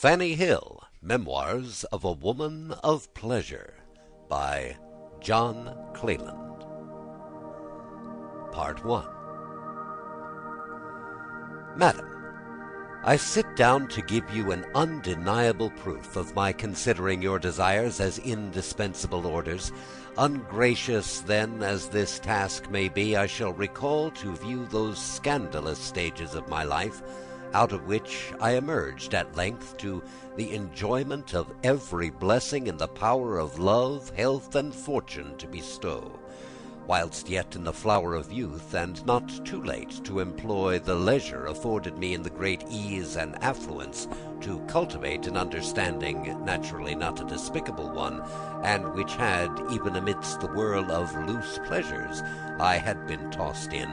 Fanny Hill, Memoirs of a Woman of Pleasure, by John Cleland. Part 1. Madam, I sit down to give you an undeniable proof of my considering your desires as indispensable orders. Ungracious, then, as this task may be, I shall recall to view those scandalous stages of my life, out of which I emerged at length to the enjoyment of every blessing in the power of love, health, and fortune to bestow, whilst yet in the flower of youth, and not too late to employ the leisure afforded me in the great ease and affluence to cultivate an understanding, naturally not a despicable one, and which had, even amidst the whirl of loose pleasures I had been tossed in,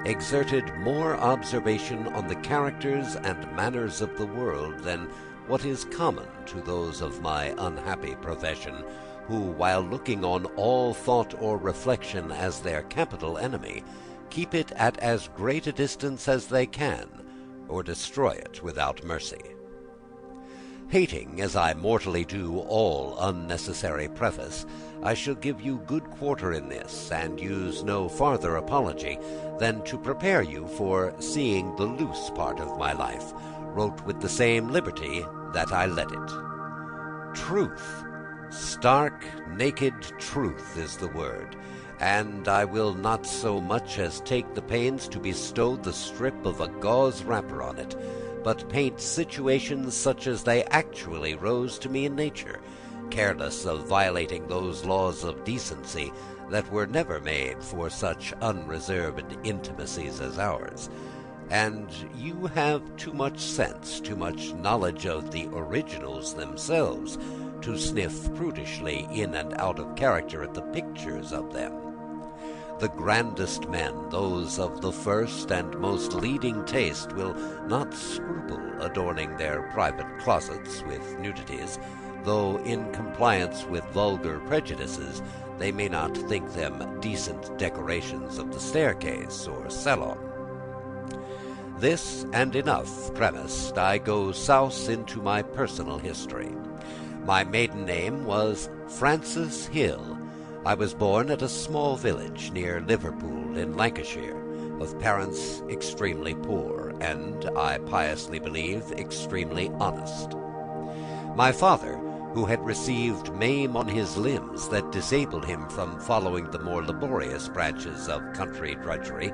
exerted more observation on the characters and manners of the world than what is common to those of my unhappy profession, who, while looking on all thought or reflection as their capital enemy, keep it at as great a distance as they can, or destroy it without mercy. Hating, as I mortally do, all unnecessary preface, I shall give you good quarter in this, and use no farther apology than to prepare you for seeing the loose part of my life, wrote with the same liberty that I let it. Truth, stark, naked truth is the word, and I will not so much as take the pains to bestow the strip of a gauze wrapper on it, but paint situations such as they actually rose to me in nature, careless of violating those laws of decency that were never made for such unreserved intimacies as ours. And you have too much sense, too much knowledge of the originals themselves, to sniff prudishly in and out of character at the pictures of them. The grandest men, those of the first and most leading taste, will not scruple adorning their private closets with nudities, though in compliance with vulgar prejudices they may not think them decent decorations of the staircase or salon. This and enough premised, I go souse into my personal history. My maiden name was Frances Hill. I was born at a small village near Liverpool in Lancashire, of parents extremely poor, and, I piously believe, extremely honest. My father, who had received maim on his limbs that disabled him from following the more laborious branches of country drudgery,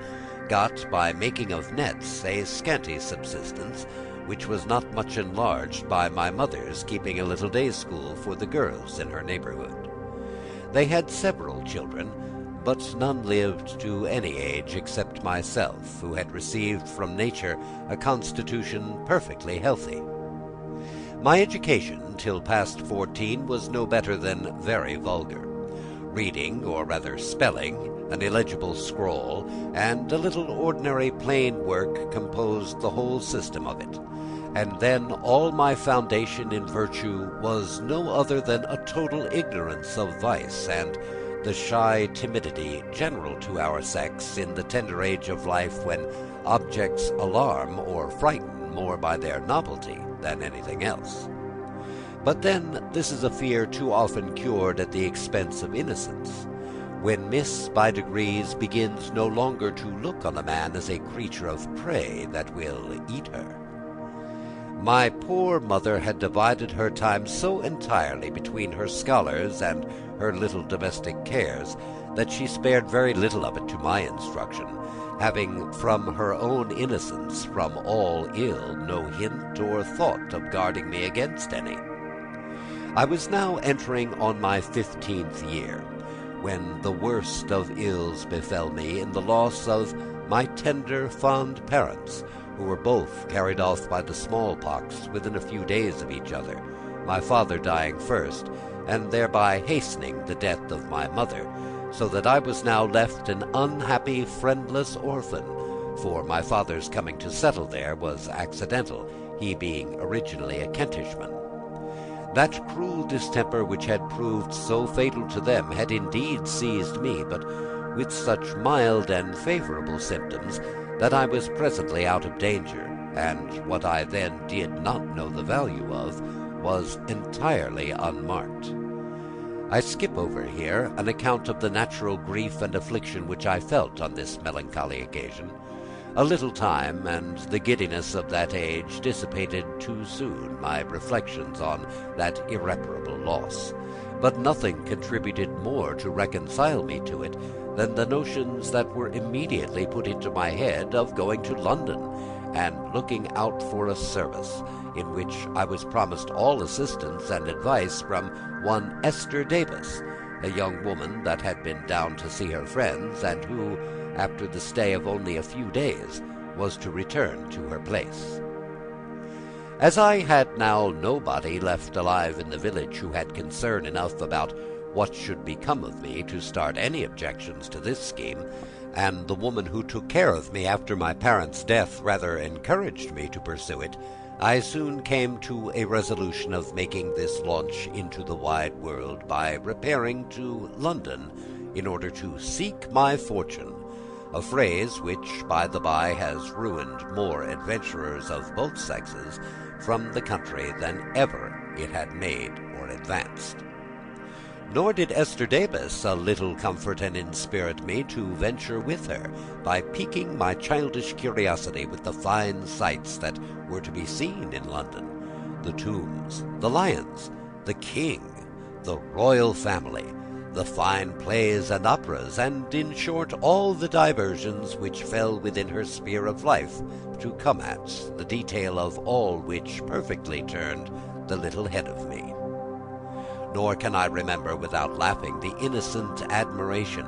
got, by making of nets, a scanty subsistence, which was not much enlarged by my mother's keeping a little day school for the girls in her neighbourhood. They had several children, but none lived to any age except myself, who had received from nature a constitution perfectly healthy. My education, till past 14, was no better than very vulgar. Reading, or rather spelling, an illegible scrawl, and a little ordinary plain work composed the whole system of it. And then all my foundation in virtue was no other than a total ignorance of vice, and the shy timidity general to our sex in the tender age of life, when objects alarm or frighten more by their novelty than anything else. But then this is a fear too often cured at the expense of innocence, when miss by degrees begins no longer to look on a man as a creature of prey that will eat her. My poor mother had divided her time so entirely between her scholars and her little domestic cares, that she spared very little of it to my instruction, having from her own innocence from all ill no hint or thought of guarding me against any. I was now entering on my 15th year, when the worst of ills befell me in the loss of my tender, fond parents, who were both carried off by the smallpox within a few days of each other, my father dying first, and thereby hastening the death of my mother, so that I was now left an unhappy, friendless orphan, for my father's coming to settle there was accidental, he being originally a Kentishman. That cruel distemper which had proved so fatal to them had indeed seized me, but with such mild and favourable symptoms that I was presently out of danger, and what I then did not know the value of was entirely unmarked. I skip over here an account of the natural grief and affliction which I felt on this melancholy occasion. A little time, and the giddiness of that age dissipated too soon my reflections on that irreparable loss. But nothing contributed more to reconcile me to it than the notions that were immediately put into my head of going to London, and looking out for a service, in which I was promised all assistance and advice from one Esther Davis, a young woman that had been down to see her friends, and who, after the stay of only a few days, was to return to her place. As I had now nobody left alive in the village who had concern enough about what should become of me to start any objections to this scheme, and the woman who took care of me after my parents' death rather encouraged me to pursue it, I soon came to a resolution of making this launch into the wide world by repairing to London in order to seek my fortune, a phrase which, by the by, has ruined more adventurers of both sexes from the country than ever it had made or advanced. Nor did Esther Davis a little comfort and inspirit me to venture with her, by piquing my childish curiosity with the fine sights that were to be seen in London, the tombs, the lions, the king, the royal family, the fine plays and operas, and, in short, all the diversions which fell within her sphere of life, to come at, the detail of all which perfectly turned the little head of me. Nor can I remember without laughing the innocent admiration,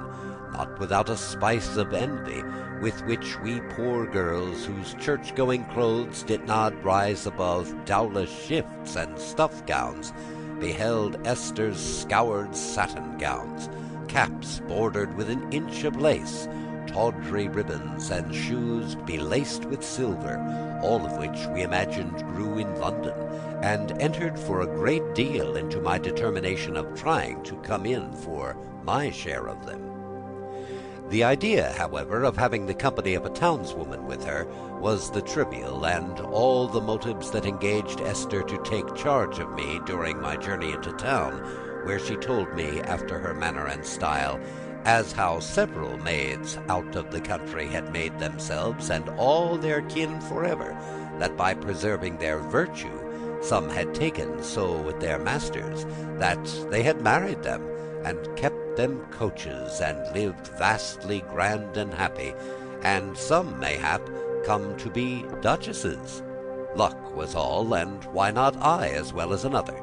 not without a spice of envy, with which we poor girls, whose church-going clothes did not rise above dowlas shifts and stuff gowns, beheld Esther's scoured satin gowns, caps bordered with an inch of lace, tawdry ribbons, and shoes belaced with silver, all of which we imagined grew in London, and entered for a great deal into my determination of trying to come in for my share of them. The idea, however, of having the company of a townswoman with her was the trivial, and all the motives that engaged Esther to take charge of me during my journey into town, where she told me, after her manner and style, as how several maids out of the country had made themselves and all their kin forever, that by preserving their virtue some had taken so with their masters, that they had married them, and kept them coaches, and lived vastly grand and happy, and some, mayhap, come to be duchesses. Luck was all, and why not I as well as another?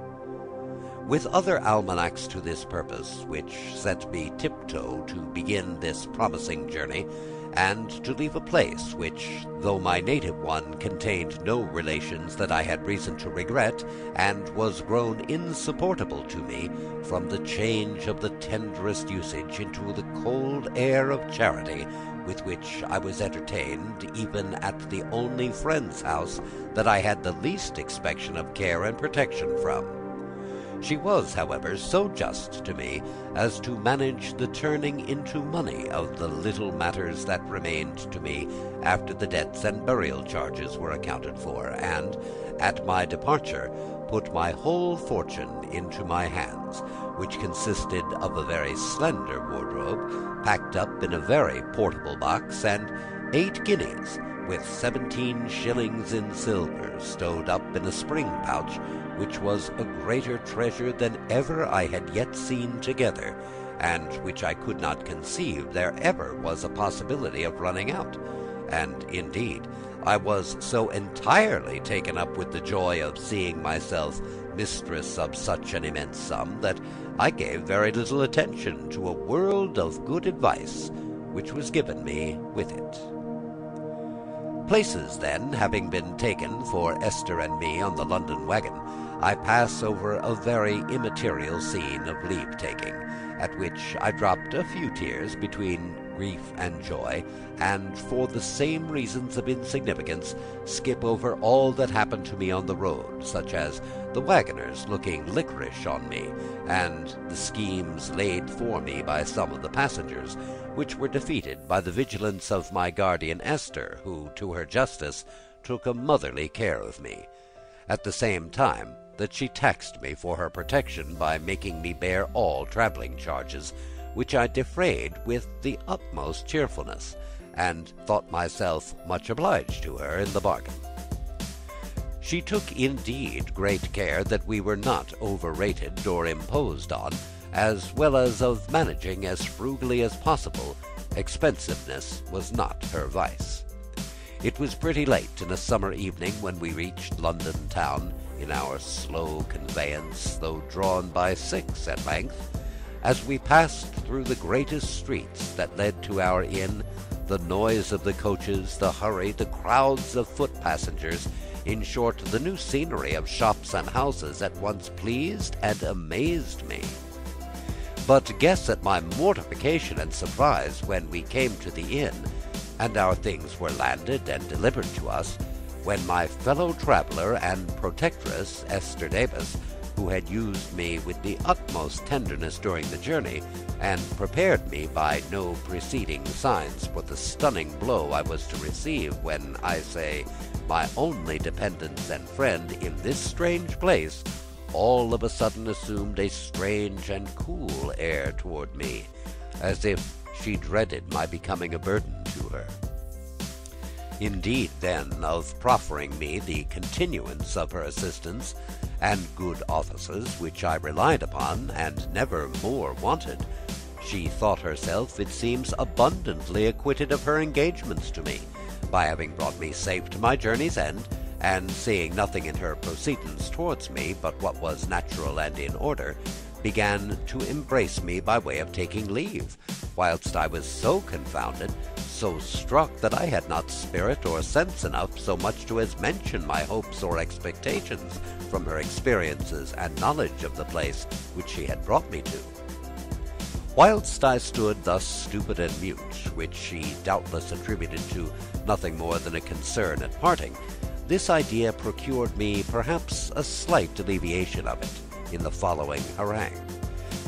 With other almanacs to this purpose, which set me tiptoe to begin this promising journey, and to leave a place which, though my native one contained no relations that I had reason to regret, and was grown insupportable to me from the change of the tenderest usage into the cold air of charity with which I was entertained even at the only friend's house that I had the least expectation of care and protection from. She was, however, so just to me as to manage the turning into money of the little matters that remained to me after the debts and burial charges were accounted for, and, at my departure, put my whole fortune into my hands, which consisted of a very slender wardrobe, packed up in a very portable box, and 8 guineas, with 17 shillings in silver, stowed up in a spring pouch, which was a greater treasure than ever I had yet seen together, and which I could not conceive there ever was a possibility of running out. And, indeed, I was so entirely taken up with the joy of seeing myself mistress of such an immense sum, that I gave very little attention to a world of good advice which was given me with it. Places, then, having been taken for Esther and me on the London wagon, I pass over a very immaterial scene of leave-taking, at which I dropped a few tears between grief and joy, and, for the same reasons of insignificance, skip over all that happened to me on the road, such as the wagoners looking liquorish on me, and the schemes laid for me by some of the passengers, which were defeated by the vigilance of my guardian Esther, who, to her justice, took a motherly care of me, at the same time that she taxed me for her protection by making me bear all traveling charges, which I defrayed with the utmost cheerfulness, and thought myself much obliged to her in the bargain. She took indeed great care that we were not overrated or imposed on, as well as of managing as frugally as possible. Expensiveness was not her vice. It was pretty late in a summer evening when we reached London town in our slow conveyance, though drawn by 6 at length. As we passed through the greatest streets that led to our inn, the noise of the coaches, the hurry, the crowds of foot passengers, in short, the new scenery of shops and houses, at once pleased and amazed me. But guess at my mortification and surprise when we came to the inn, and our things were landed and delivered to us, when my fellow traveller and protectress, Esther Davis, who had used me with the utmost tenderness during the journey, and prepared me by no preceding signs for the stunning blow I was to receive when, I say, my only dependence and friend in this strange place, all of a sudden assumed a strange and cool air toward me, as if she dreaded my becoming a burden to her. Indeed, then, of proffering me the continuance of her assistance and good offices, which I relied upon and never more wanted, she thought herself, it seems, abundantly acquitted of her engagements to me, by having brought me safe to my journey's end, and seeing nothing in her proceedings towards me but what was natural and in order, began to embrace me by way of taking leave, whilst I was so confounded, so struck, that I had not spirit or sense enough so much to as mention my hopes or expectations from her experiences and knowledge of the place which she had brought me to. Whilst I stood thus stupid and mute, which she doubtless attributed to nothing more than a concern at parting, this idea procured me perhaps a slight alleviation of it in the following harangue,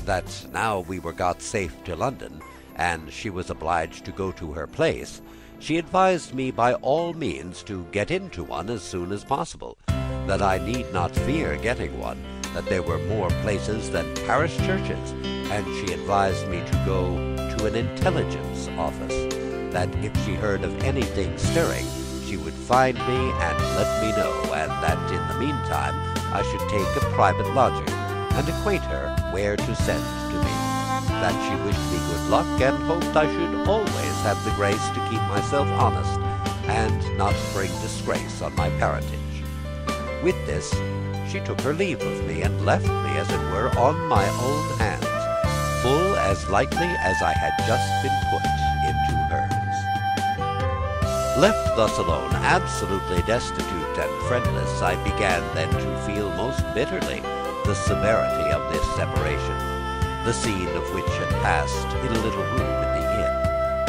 that now we were got safe to London, and she was obliged to go to her place, she advised me by all means to get into one as soon as possible, that I need not fear getting one, that there were more places than parish churches, and she advised me to go to an intelligence office, that if she heard of anything stirring, she would find me and let me know, and that in the meantime I should take a private lodging, and acquaint her where to send to me, that she wished me good luck, and hoped I should always have the grace to keep myself honest, and not bring disgrace on my parentage. With this, she took her leave of me, and left me, as it were, on my own hands, full as lightly as I had just been put into hers. Left thus alone, absolutely destitute and friendless, I began then to feel most bitterly the severity of this separation, the scene of which had passed in a little room in the inn,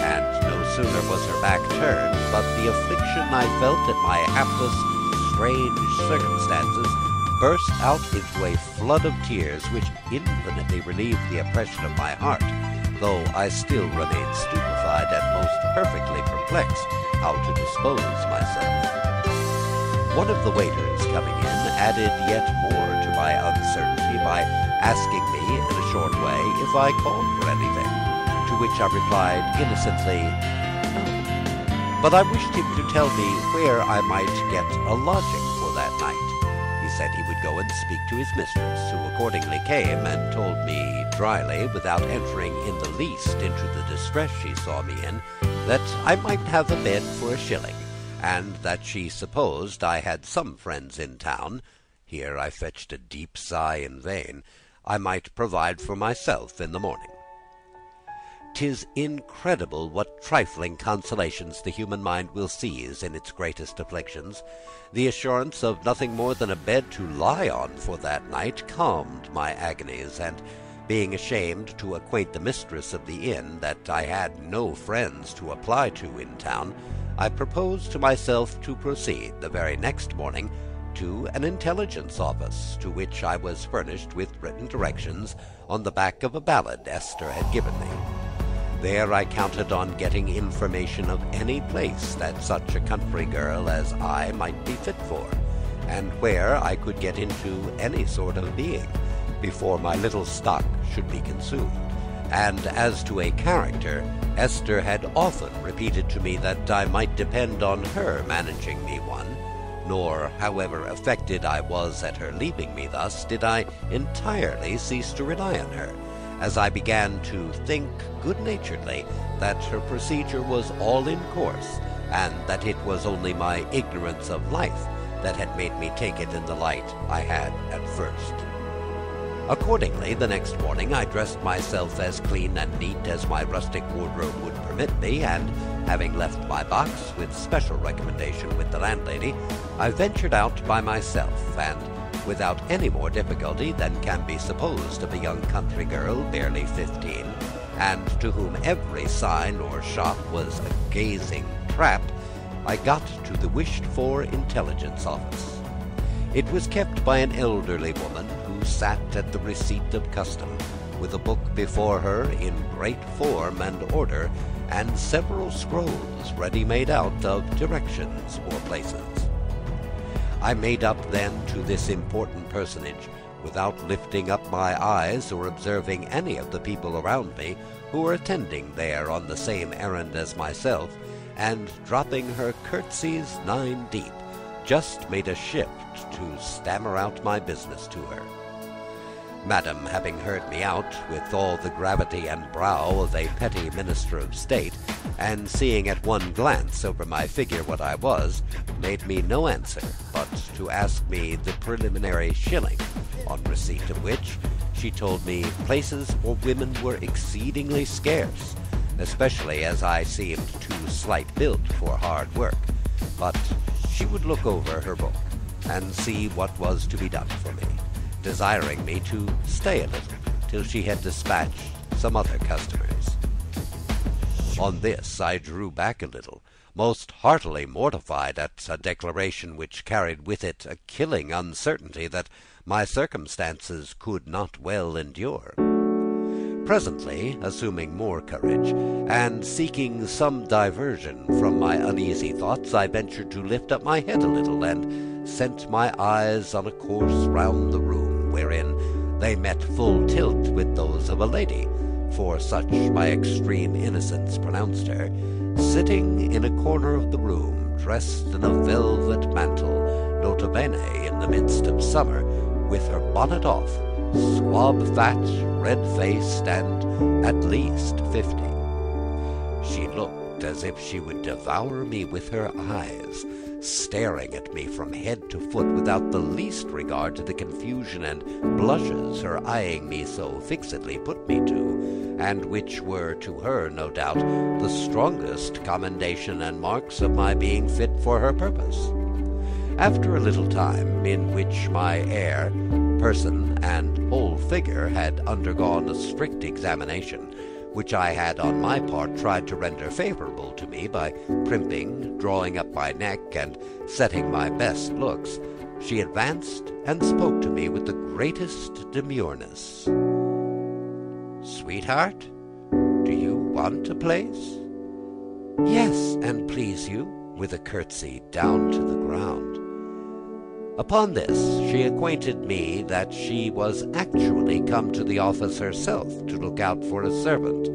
and no sooner was her back turned, but the affliction I felt at my hapless, strange circumstances burst out into a flood of tears, which infinitely relieved the oppression of my heart, though I still remained stupefied and most perfectly perplexed how to dispose myself. One of the waiters coming in added yet more to my uncertainty by asking me in a short way if I called for anything, to which I replied innocently, no, but I wished him to tell me where I might get a lodging for that night. He said he would go and speak to his mistress, who accordingly came and told me dryly, without entering in the least into the distress she saw me in, that I might have a bed for a shilling, and that she supposed I had some friends in town. Here I fetched a deep sigh in vain. I might provide for myself in the morning. 'Tis incredible what trifling consolations the human mind will seize in its greatest afflictions. The assurance of nothing more than a bed to lie on for that night calmed my agonies, and being ashamed to acquaint the mistress of the inn that I had no friends to apply to in town, I proposed to myself to proceed the very next morning to an intelligence office, to which I was furnished with written directions on the back of a ballad Esther had given me. There I counted on getting information of any place that such a country girl as I might be fit for, and where I could get into any sort of being before my little stock should be consumed. And as to a character, Esther had often repeated to me that I might depend on her managing me one, nor, however affected I was at her leaving me thus, did I entirely cease to rely on her, as I began to think good-naturedly that her procedure was all in course, and that it was only my ignorance of life that had made me take it in the light I had at first. Accordingly, the next morning I dressed myself as clean and neat as my rustic wardrobe would permit me, and, having left my box with special recommendation with the landlady, I ventured out by myself, and without any more difficulty than can be supposed of a young country girl barely 15, and to whom every sign or shop was a gazing trap, I got to the wished-for intelligence office. It was kept by an elderly woman who sat at the receipt of custom, with a book before her in great form and order, and several scrolls ready made out of directions or places. I made up then to this important personage, without lifting up my eyes or observing any of the people around me who were attending there on the same errand as myself, and dropping her curtsies 9 deep, just made a shift to stammer out my business to her. Madam, having heard me out with all the gravity and brow of a petty minister of state, and seeing at one glance over my figure what I was, made me no answer but to ask me the preliminary shilling, on receipt of which she told me places for women were exceedingly scarce, especially as I seemed too slight built for hard work, but she would look over her book and see what was to be done for me, desiring me to stay a little till she had dispatched some other customers. On this I drew back a little, most heartily mortified at a declaration which carried with it a killing uncertainty that my circumstances could not well endure. Presently, assuming more courage, and seeking some diversion from my uneasy thoughts, I ventured to lift up my head a little, and sent my eyes on a course round the room, wherein they met full tilt with those of a lady, for such my extreme innocence pronounced her, sitting in a corner of the room, dressed in a velvet mantle, nota bene in the midst of summer, with her bonnet off, squab-fat, red-faced, and at least 50. She looked as if she would devour me with her eyes, staring at me from head to foot without the least regard to the confusion and blushes her eyeing me so fixedly put me to, and which were to her, no doubt, the strongest commendation and marks of my being fit for her purpose. After a little time, in which my air, person, and whole figure had undergone a strict examination, which I had on my part tried to render favorable to me by primping, drawing up my neck, and setting my best looks, she advanced and spoke to me with the greatest demureness. "Sweetheart, do you want a place?" "Yes, and please you," with a curtsy down to the ground. Upon this she acquainted me that she was actually come to the office herself to look out for a servant,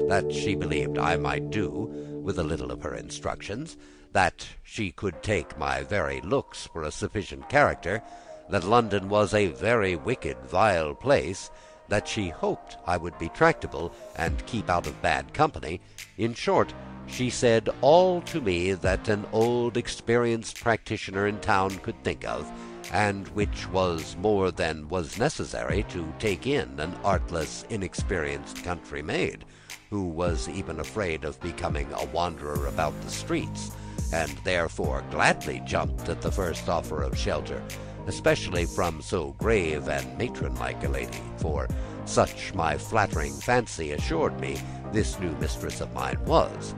that she believed I might do, with a little of her instructions, that she could take my very looks for a sufficient character, that London was a very wicked, vile place, that she hoped I would be tractable and keep out of bad company. In short, she said all to me that an old experienced practitioner in town could think of, and which was more than was necessary to take in an artless, inexperienced country maid, who was even afraid of becoming a wanderer about the streets, and therefore gladly jumped at the first offer of shelter, especially from so grave and matron-like a lady, for such my flattering fancy assured me this new mistress of mine was,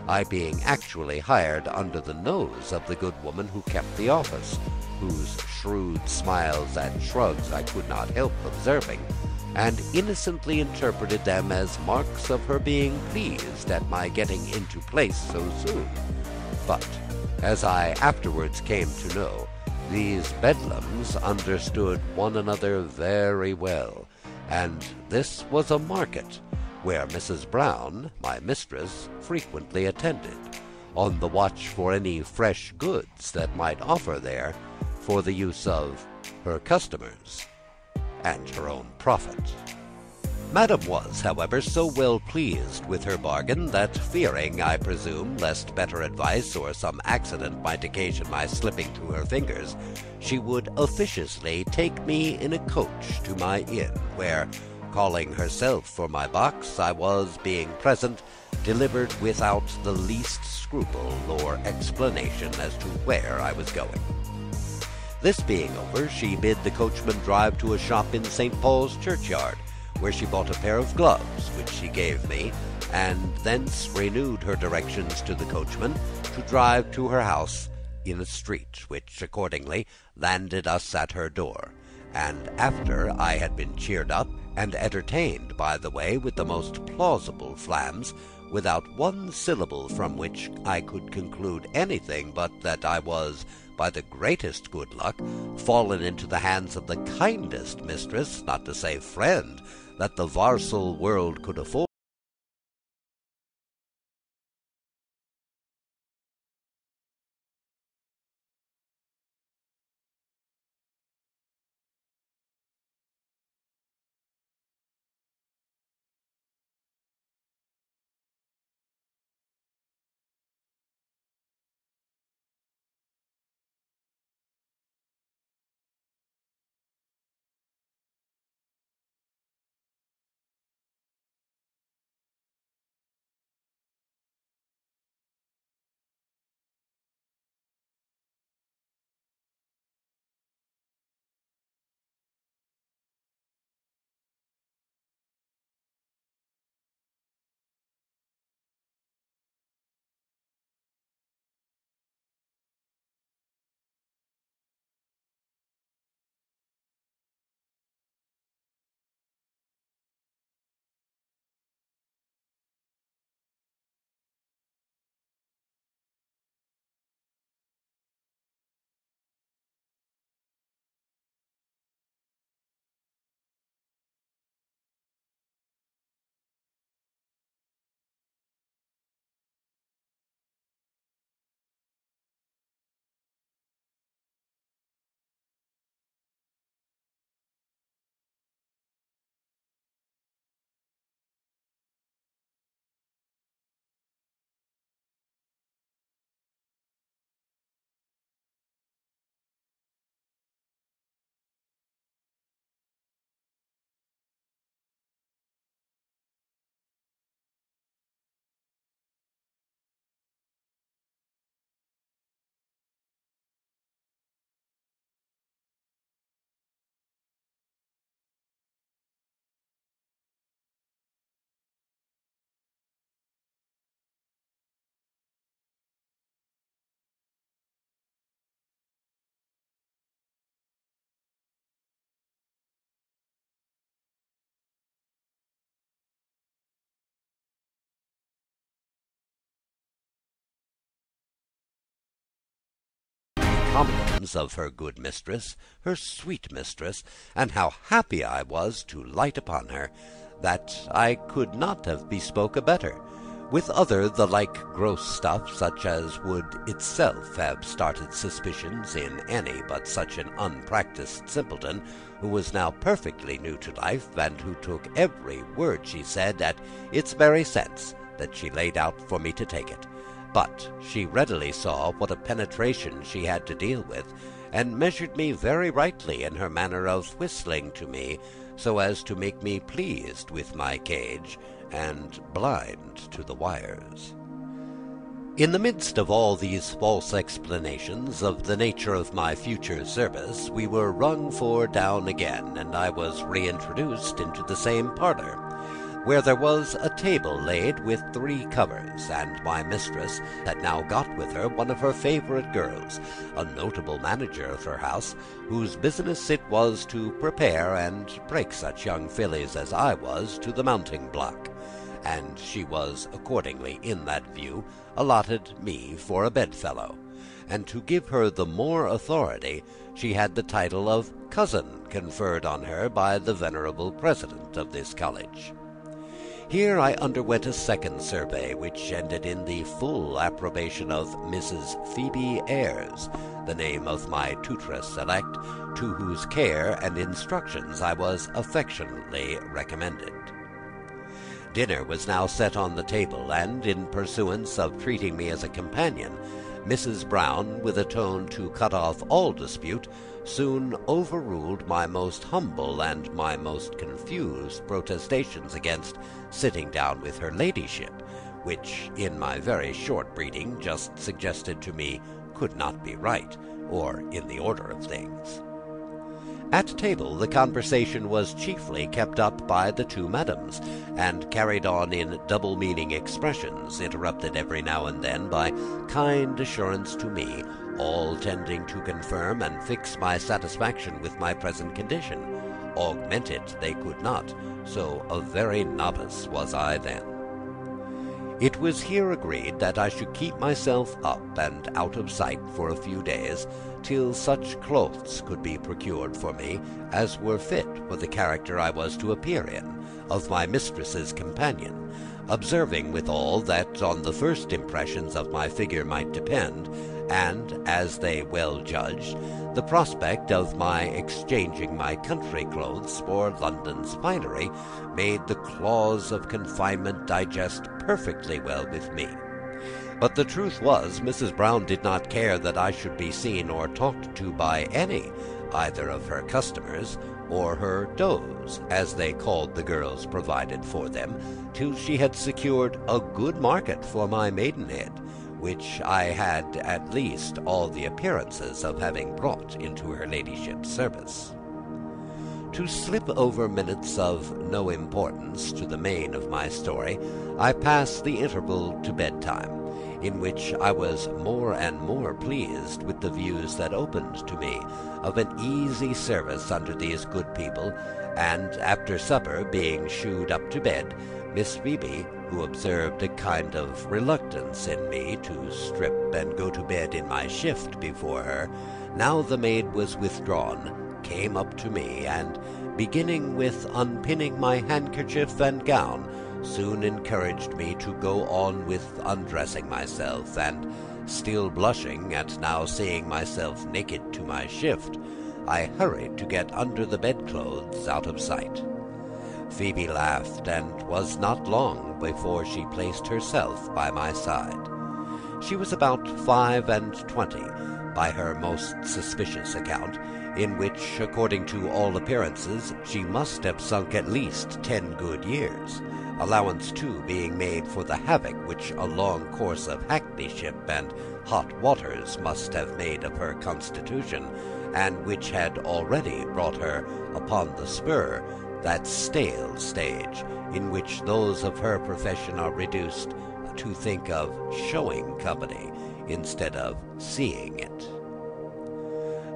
I being actually hired under the nose of the good woman who kept the office, whose shrewd smiles and shrugs I could not help observing, and innocently interpreted them as marks of her being pleased at my getting into place so soon. But, as I afterwards came to know, these bedlams understood one another very well, and this was a market where Mrs. Brown, my mistress, frequently attended, on the watch for any fresh goods that might offer there for the use of her customers and her own profit. Madam was, however, so well pleased with her bargain that, fearing, I presume, lest better advice or some accident might occasion my slipping through her fingers, she would officiously take me in a coach to my inn, where, calling herself for my box, I was, being present, delivered without the least scruple or explanation as to where I was going. This being over, she bid the coachman drive to a shop in St. Paul's churchyard, where she bought a pair of gloves, which she gave me, and thence renewed her directions to the coachman to drive to her house in a street, which accordingly landed us at her door, and after I had been cheered up and entertained by the way with the most plausible flams, without one syllable from which I could conclude anything but that I was, by the greatest good luck, fallen into the hands of the kindest mistress, not to say friend, that the varsal world could afford. Compliments of her good mistress, her sweet mistress, and how happy I was to light upon her, that I could not have bespoke a better, with other the like gross stuff, such as would itself have started suspicions in any but such an unpractised simpleton, who was now perfectly new to life, and who took every word she said at its very sense that she laid out for me to take it. But she readily saw what a penetration she had to deal with, and measured me very rightly in her manner of whistling to me, so as to make me pleased with my cage, and blind to the wires. In the midst of all these false explanations of the nature of my future service, we were rung for down again, and I was reintroduced into the same parlour. where there was a table laid with 3 covers, and my mistress had now got with her one of her favourite girls, a notable manager of her house, whose business it was to prepare and break such young fillies as I was to the mounting block, and she was accordingly, in that view, allotted me for a bedfellow, and to give her the more authority, she had the title of cousin conferred on her by the venerable president of this college. Here I underwent a second survey, which ended in the full approbation of Mrs. Phoebe Ayres, the name of my tutoress elect, to whose care and instructions I was affectionately recommended. Dinner was now set on the table, and, in pursuance of treating me as a companion, Mrs. Brown, with a tone to cut off all dispute, soon overruled my most humble and my most confused protestations against sitting down with her ladyship, which, in my very short breeding, just suggested to me could not be right, or in the order of things. At table the conversation was chiefly kept up by the 2 madams, and carried on in double-meaning expressions, interrupted every now and then by kind assurance to me, all tending to confirm and fix my satisfaction with my present condition. Augment it they could not, so a very novice was I then. It was here agreed that I should keep myself up and out of sight for a few days, till such clothes could be procured for me as were fit for the character I was to appear in, of my mistress's companion, observing withal that on the first impressions of my figure might depend, and, as they well judged, the prospect of my exchanging my country clothes for London's finery made the clause of confinement digest perfectly well with me. But the truth was, Mrs. Brown did not care that I should be seen or talked to by any, either of her customers or her does, as they called the girls provided for them, till she had secured a good market for my maidenhead, which I had at least all the appearances of having brought into her ladyship's service. To slip over minutes of no importance to the main of my story, I passed the interval to bedtime, in which I was more and more pleased with the views that opened to me of an easy service under these good people, and after supper, being shooed up to bed, Miss Phoebe, who observed a kind of reluctance in me to strip and go to bed in my shift before her, now the maid was withdrawn, came up to me, and, beginning with unpinning my handkerchief and gown, soon encouraged me to go on with undressing myself, and, still blushing at now seeing myself naked to my shift, I hurried to get under the bedclothes out of sight. Phoebe laughed, and was not long before she placed herself by my side. She was about 25, by her most suspicious account, in which, according to all appearances, she must have sunk at least 10 good years, allowance too being made for the havoc which a long course of hackneyship and hot waters must have made of her constitution, and which had already brought her upon the spur, that stale stage in which those of her profession are reduced to think of showing company instead of seeing it.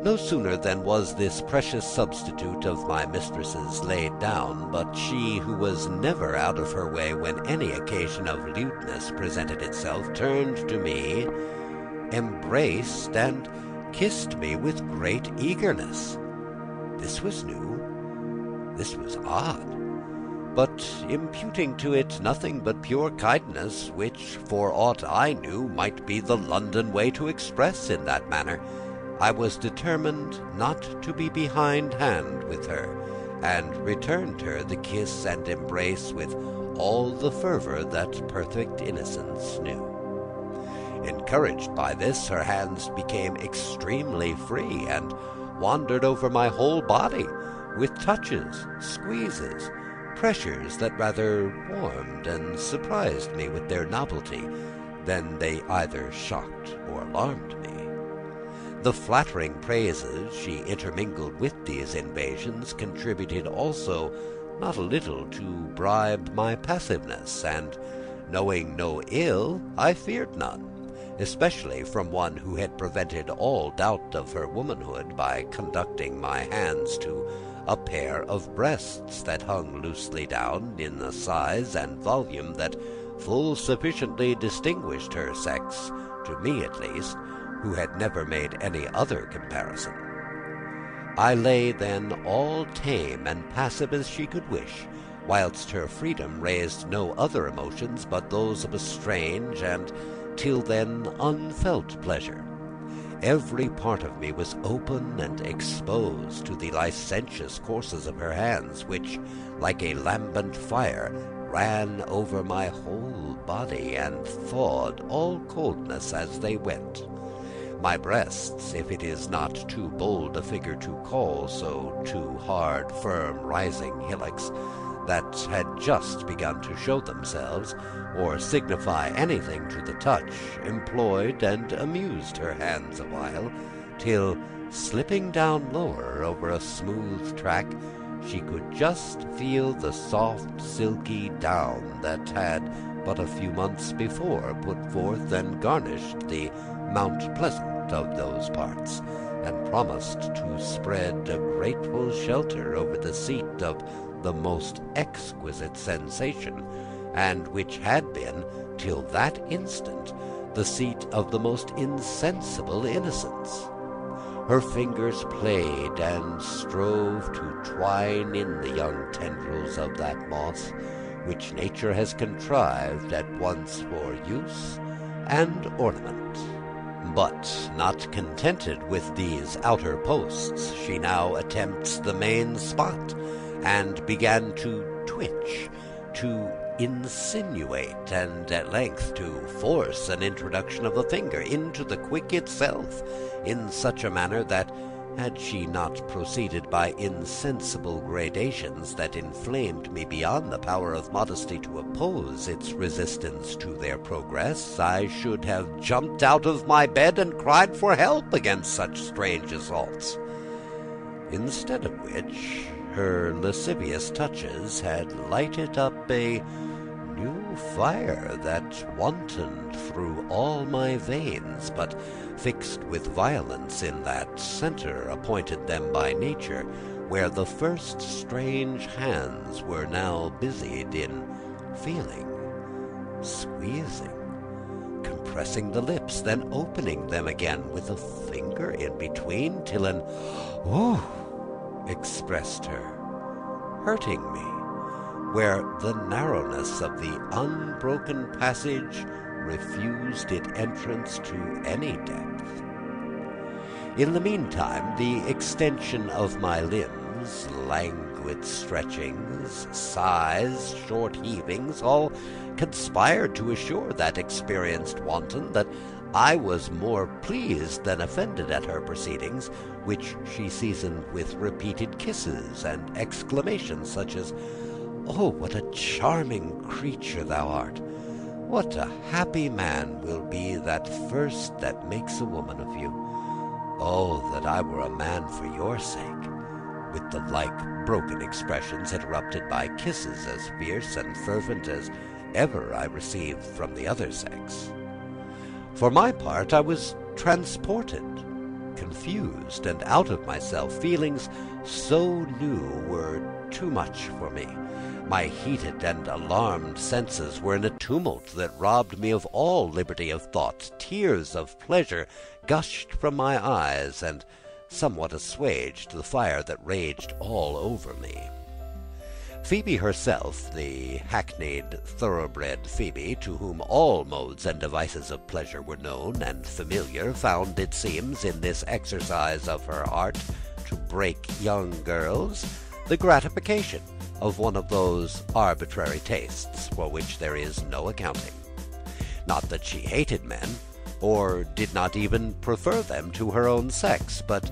No sooner then was this precious substitute of my mistress's laid down, but she, who was never out of her way when any occasion of lewdness presented itself, turned to me, embraced, and kissed me with great eagerness. This was new, this was odd, but imputing to it nothing but pure kindness, which, for aught I knew, might be the London way to express in that manner, I was determined not to be behindhand with her, and returned her the kiss and embrace with all the fervour that perfect innocence knew. Encouraged by this, her hands became extremely free, and wandered over my whole body, with touches, squeezes, pressures that rather warmed and surprised me with their novelty than they either shocked or alarmed me. The flattering praises she intermingled with these invasions contributed also not a little to bribe my passiveness, and, knowing no ill, I feared none, especially from one who had prevented all doubt of her womanhood by conducting my hands to a pair of breasts that hung loosely down in a size and volume that full sufficiently distinguished her sex, to me at least, who had never made any other comparison. I lay then all tame and passive as she could wish, whilst her freedom raised no other emotions but those of a strange and till then unfelt pleasure. Every part of me was open and exposed to the licentious courses of her hands, which, like a lambent fire, ran over my whole body and thawed all coldness as they went. My breasts, if it is not too bold a figure to call so, two hard, firm, rising hillocks, that had just begun to show themselves, or signify anything to the touch, employed and amused her hands awhile, till, slipping down lower over a smooth track, she could just feel the soft, silky down that had but a few months before put forth and garnished the Mount Pleasant of those parts, and promised to spread a grateful shelter over the seat of the most exquisite sensation, and which had been, till that instant, the seat of the most insensible innocence. Her fingers played and strove to twine in the young tendrils of that moss, which nature has contrived at once for use and ornament. But, not contented with these outer posts, she now attempts the main spot, and began to twitch, to insinuate, and at length to force an introduction of the finger into the quick itself, in such a manner that, had she not proceeded by insensible gradations that inflamed me beyond the power of modesty to oppose its resistance to their progress, I should have jumped out of my bed and cried for help against such strange assaults. Instead of which, her lascivious touches had lighted up a new fire that wantoned through all my veins, but fixed with violence in that centre appointed them by nature, where the first strange hands were now busied in feeling, squeezing, compressing the lips, then opening them again with a finger in between, till an "ooh" expressed her, hurting me, where the narrowness of the unbroken passage refused it entrance to any depth. In the meantime, the extension of my limbs, languid stretchings, sighs, short heavings, all conspired to assure that experienced wanton that I was more pleased than offended at her proceedings, which she seasoned with repeated kisses and exclamations such as, "Oh, what a charming creature thou art! What a happy man will be that first that makes a woman of you! Oh, that I were a man for your sake!" with the like broken expressions interrupted by kisses as fierce and fervent as ever I received from the other sex. For my part, I was transported, confused, and out of myself. Feelings so new were too much for me. My heated and alarmed senses were in a tumult that robbed me of all liberty of thought. Tears of pleasure gushed from my eyes, and somewhat assuaged the fire that raged all over me. Phoebe herself, the hackneyed, thoroughbred Phoebe, to whom all modes and devices of pleasure were known and familiar, found, it seems, in this exercise of her art to break young girls, the gratification of one of those arbitrary tastes for which there is no accounting. Not that she hated men, or did not even prefer them to her own sex, but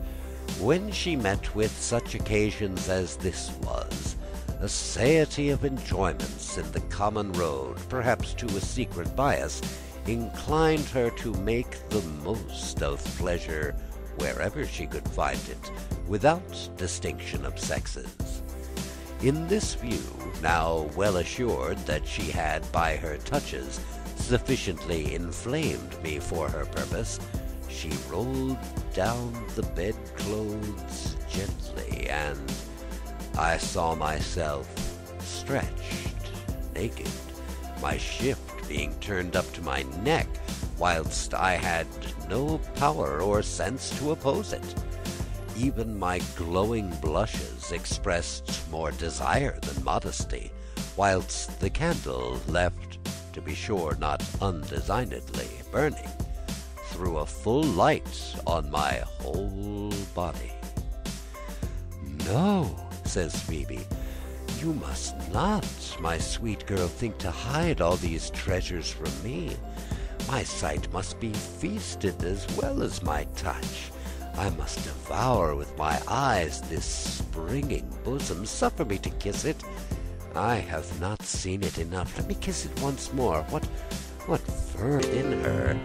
when she met with such occasions as this was, a satiety of enjoyments in the common road, perhaps to a secret bias, inclined her to make the most of pleasure wherever she could find it, without distinction of sexes. In this view, now well assured that she had by her touches sufficiently inflamed me for her purpose, she rolled down the bedclothes gently, and I saw myself stretched, naked, my shift being turned up to my neck, whilst I had no power or sense to oppose it. Even my glowing blushes expressed more desire than modesty, whilst the candle, left, to be sure, not undesignedly burning, threw a full light on my whole body. "No," says Phoebe, "you must not, my sweet girl, think to hide all these treasures from me. My sight must be feasted as well as my touch. I must devour with my eyes this springing bosom. Suffer me to kiss it. I have not seen it enough. Let me kiss it once more. What fervor in her!"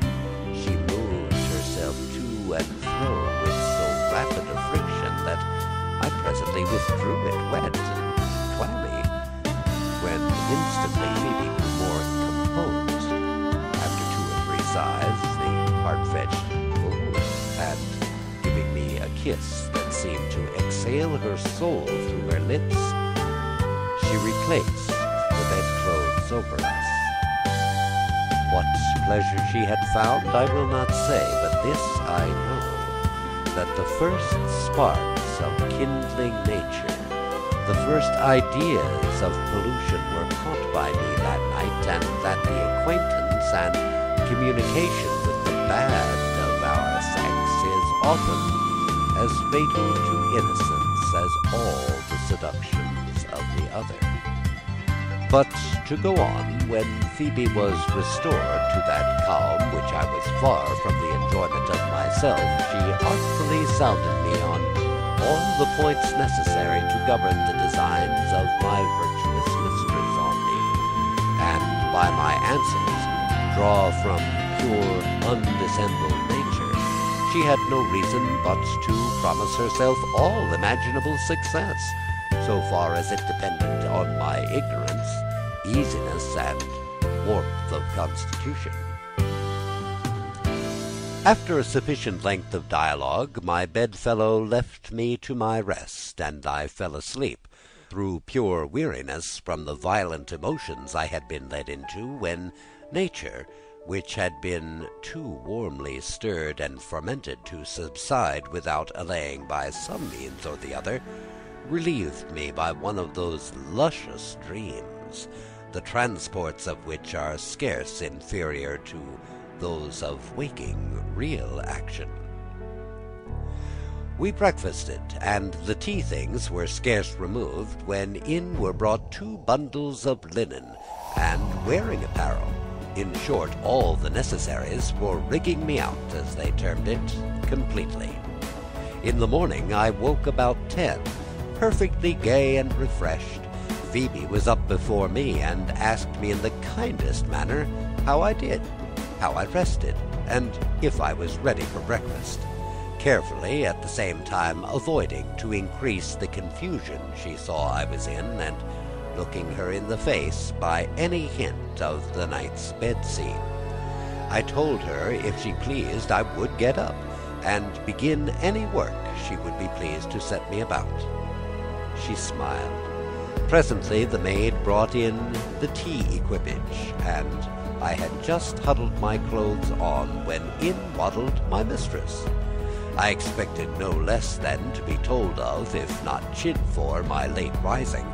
She moved herself to and fro with so rapid a friction that I presently withdrew it, wet and clammy, when instantly Phoebe grew more composed. After 2 or 3 sighs, the heart-fetched and giving me a kiss that seemed to exhale her soul through her lips, she replaced the bedclothes over us. What pleasure she had found I will not say, but this I know, that the first sparks of kindling nature, the first ideas of pollution were caught by me that night, and that the acquaintance and communication with the bad of our sex is often as fatal to innocence as all the seductions of the other. But to go on, when Phoebe was restored to that calm which I was far from the enjoyment of myself, she artfully sounded me on all the points necessary to govern the designs of my virtuous mistress on me, and by my answers draw from pure undissembled nature. She had no reason but to promise herself all imaginable success, so far as it depended on my ignorance, easiness, and warmth of constitution. After a sufficient length of dialogue, my bedfellow left me to my rest, and I fell asleep, through pure weariness from the violent emotions I had been led into, when nature, which had been too warmly stirred and fermented to subside without allaying by some means or the other, relieved me by one of those luscious dreams, the transports of which are scarce inferior to those of waking real action. We breakfasted, and the tea things were scarce removed when in were brought 2 bundles of linen and wearing apparel, in short, all the necessaries for rigging me out, as they termed it, completely. In the morning I woke about 10, perfectly gay and refreshed. Phoebe was up before me, and asked me in the kindest manner how I did, how I rested, and if I was ready for breakfast, carefully at the same time avoiding to increase the confusion she saw I was in, and looking her in the face by any hint of the night's bed scene. I told her if she pleased I would get up, and begin any work she would be pleased to set me about. She smiled. Presently the maid brought in the tea equipage, and I had just huddled my clothes on when in waddled my mistress. I expected no less than to be told of, if not chid for, my late rising,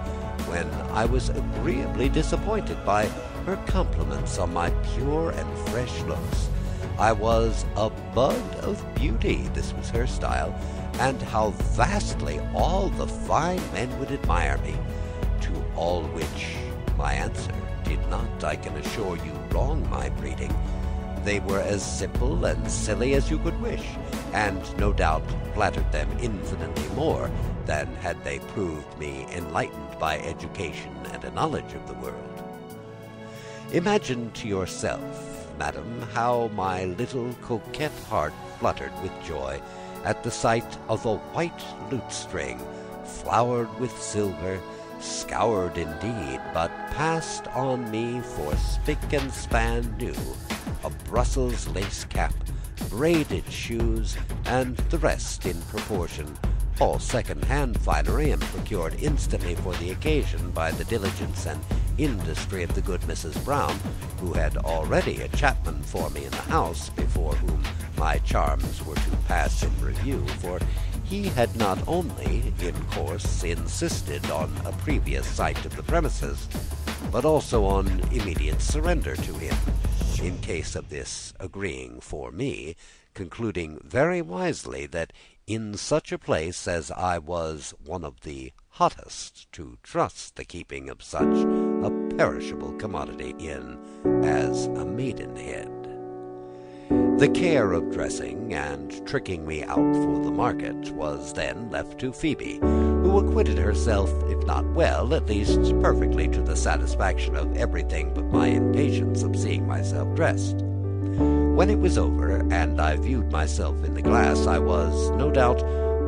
when I was agreeably disappointed by her compliments on my pure and fresh looks. I was a bud of beauty, this was her style, and how vastly all the fine men would admire me, to all which my answer did not, I can assure you, wrong my breeding. They were as simple and silly as you could wish, and no doubt flattered them infinitely more than had they proved me enlightened by education and a knowledge of the world. Imagine to yourself, madam, how my little coquette heart fluttered with joy at the sight of a white lute-string, flowered with silver, scoured indeed, but passed on me for spick and span new, a Brussels lace cap, braided shoes, and the rest in proportion, all second-hand finery, and procured instantly for the occasion by the diligence and industry of the good Mrs. Brown, who had already a chapman for me in the house, before whom my charms were to pass in review, for he had not only, in course, insisted on a previous sight of the premises, but also on immediate surrender to him, in case of this agreeing for me, concluding very wisely that in such a place as I was one of the hottest to trust the keeping of such a perishable commodity in as a maidenhead. The care of dressing and tricking me out for the market was then left to Phoebe, who acquitted herself, if not well, at least perfectly to the satisfaction of everything but my impatience of seeing myself dressed. When it was over, and I viewed myself in the glass, I was, no doubt,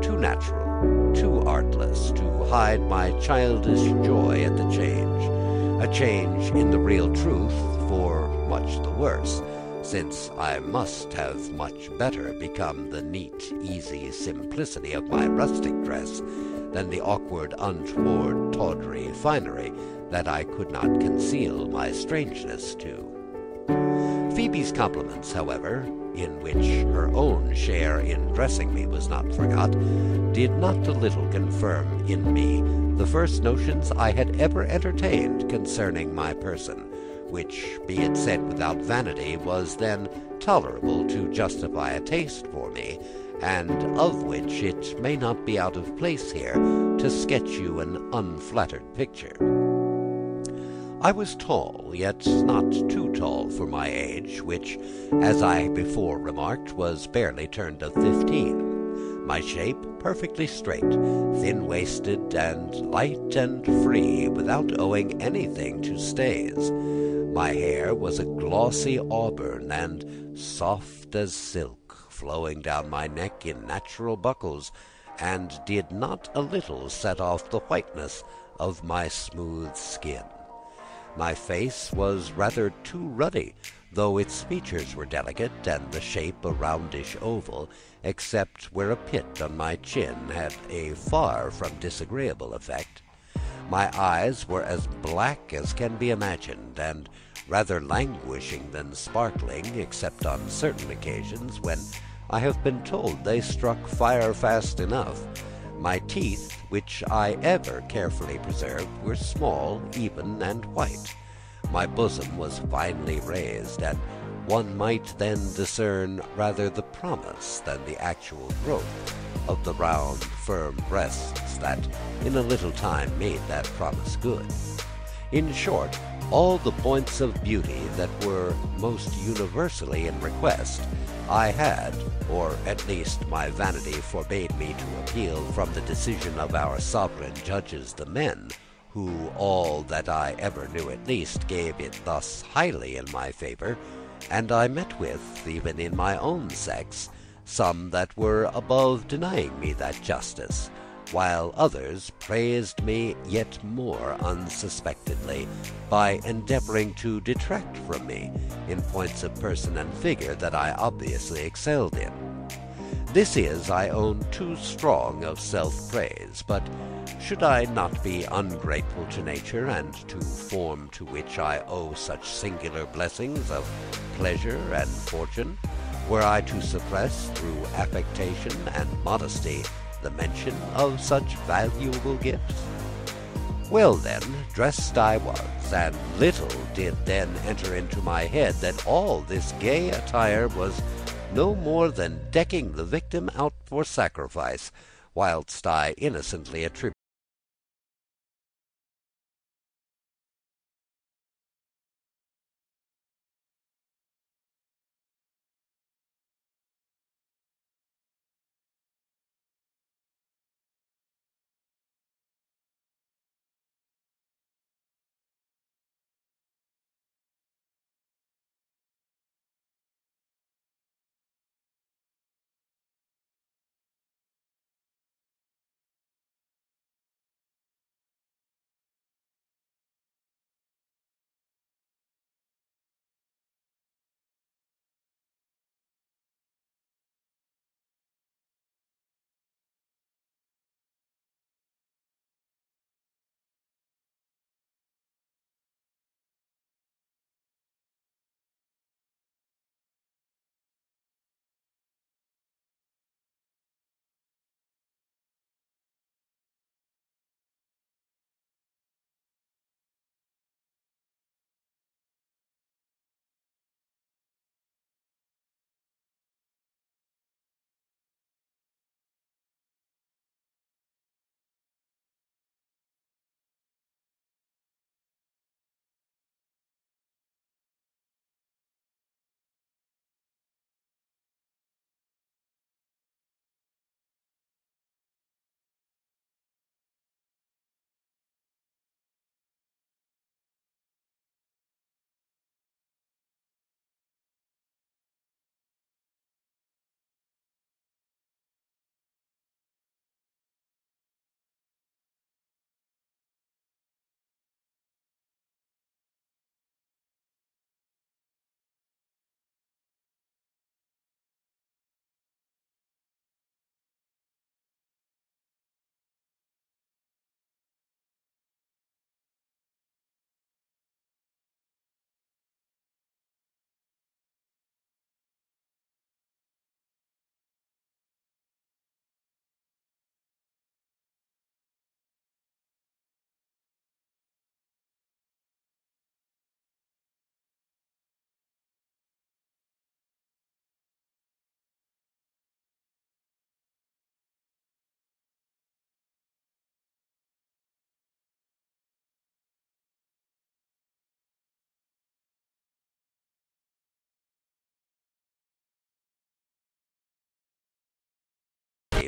too natural, too artless, to hide my childish joy at the change, a change in the real truth for much the worse, since I must have much better become the neat, easy simplicity of my rustic dress than the awkward, untoward, tawdry finery that I could not conceal my strangeness to. Phoebe's compliments, however, in which her own share in dressing me was not forgot, did not a little confirm in me the first notions I had ever entertained concerning my person, which, be it said without vanity, was then tolerable to justify a taste for me, and of which it may not be out of place here to sketch you an unflattered picture. I was tall, yet not too tall for my age, which, as I before remarked, was barely turned of 15. My shape perfectly straight, thin-waisted, and light and free, without owing anything to stays. My hair was a glossy auburn, and soft as silk, flowing down my neck in natural buckles, and did not a little set off the whiteness of my smooth skin. My face was rather too ruddy, though its features were delicate, and the shape a roundish oval, except where a pit on my chin had a far from disagreeable effect. My eyes were as black as can be imagined, and rather languishing than sparkling, except on certain occasions when I have been told they struck fire fast enough. My teeth, which I ever carefully preserved, were small, even, and white. My bosom was finely raised, and one might then discern rather the promise than the actual growth of the round, firm breasts that in a little time made that promise good. In short, all the points of beauty that were most universally in request I had, or at least my vanity forbade me to appeal from the decision of our sovereign judges the men, who all that I ever knew at least gave it thus highly in my favour, and I met with, even in my own sex, some that were above denying me that justice, while others praised me yet more unsuspectedly, by endeavouring to detract from me in points of person and figure that I obviously excelled in. This is, I own, too strong of self-praise, but should I not be ungrateful to nature, and to form to which I owe such singular blessings of pleasure and fortune, were I to suppress through affectation and modesty the mention of such valuable gifts? Well then, dressed I was, and little did then enter into my head that all this gay attire was no more than decking the victim out for sacrifice, whilst I innocently attributed